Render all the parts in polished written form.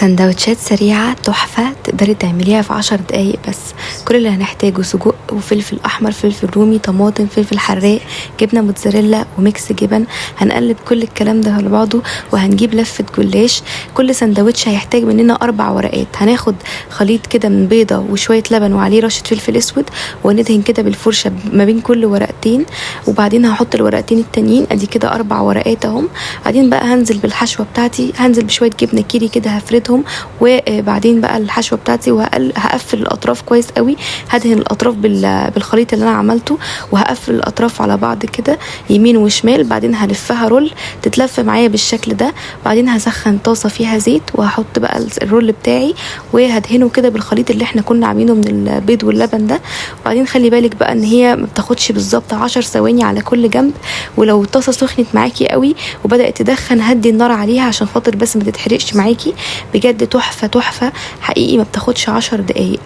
سندوتشات سريعة تحفة تقدري تعمليها في 10 دقايق بس. كل اللي هنحتاجه سجق وفلفل احمر، فلفل رومي، طماطم، فلفل حراق، جبنة موتزاريلا وميكس جبن. هنقلب كل الكلام ده على بعضه وهنجيب لفة جلاش. كل سندوتش هيحتاج مننا 4 ورقات. هناخد خليط كده من بيضة وشوية لبن وعليه رشة فلفل اسود، وندهن كده بالفرشة ما بين كل ورقتين، وبعدين هحط الورقتين التانيين. ادي كده 4 ورقات اهم. بعدين بقى هنزل بالحشوة بتاعتي، هنزل بشوية جبنة كيري كده هفردهم، وبعدين بقى الحشوه بتاعتي وهقفل الاطراف كويس قوي. هدهن الاطراف بالخليط اللي انا عملته، وهقفل الاطراف على بعض كده يمين وشمال. بعدين هلفها رول تتلف معايا بالشكل ده. بعدين هسخن طاسه فيها زيت وهحط بقى الرول بتاعي وهدهنه كده بالخليط اللي احنا كنا عاملينه من البيض واللبن ده. وبعدين خلي بالك بقى ان هي ما بتاخدش بالظبط 10 ثواني على كل جنب. ولو الطاسه سخنت معاكي قوي وبدات تدخن، هدي النار عليها عشان خاطر بس ما تتحرقش معاكي. بجد تحفة تحفة حقيقي، ما بتاخدش 10 دقايق.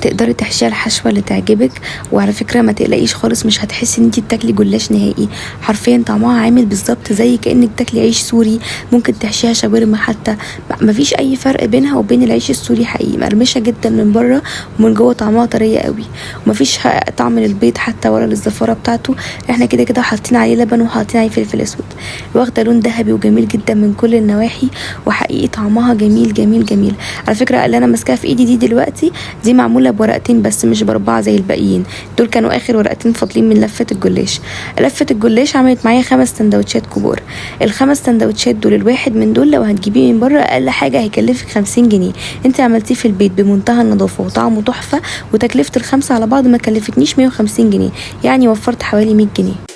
تقدري تحشيها الحشوه اللي تعجبك. وعلى فكره ما تقلقيش خالص، مش هتحسي ان انت بتاكلي جلاش نهائي. حرفيا طعمها عامل بالظبط زي كانك بتاكلي عيش سوري. ممكن تحشيها شاورما حتى، مفيش اي فرق بينها وبين العيش السوري. حقيقي مقرمشه جدا من بره ومن جوه طعمها طريه قوي، ومفيش طعم للبيض حتى ولا للزفاره بتاعته. احنا كده كده حاطين عليه لبن وحاطين عليه فلفل اسود، واخده لون ذهبي وجميل جدا من كل النواحي. وحقيقي طعمها جميل جميل جميل. على فكره اللي انا ماسكاها في ايدي دي دلوقتي دي معموله بورقتين بس، مش ب4 زي الباقيين. دول كانوا اخر ورقتين فاضلين من لفه الجلاش. لفه الجلاش عملت معايا 5 سندوتشات كبار. ال5 سندوتشات دول الواحد من دول لو هتجيبيه من بره اقل حاجه هيكلفك 50 جنيه. انت عملتيه في البيت بمنتهى النظافه وطعمه تحفه، وتكلفه ال5 على بعض ما كلفتنيش 150 جنيه، يعني وفرت حوالي 100 جنيه.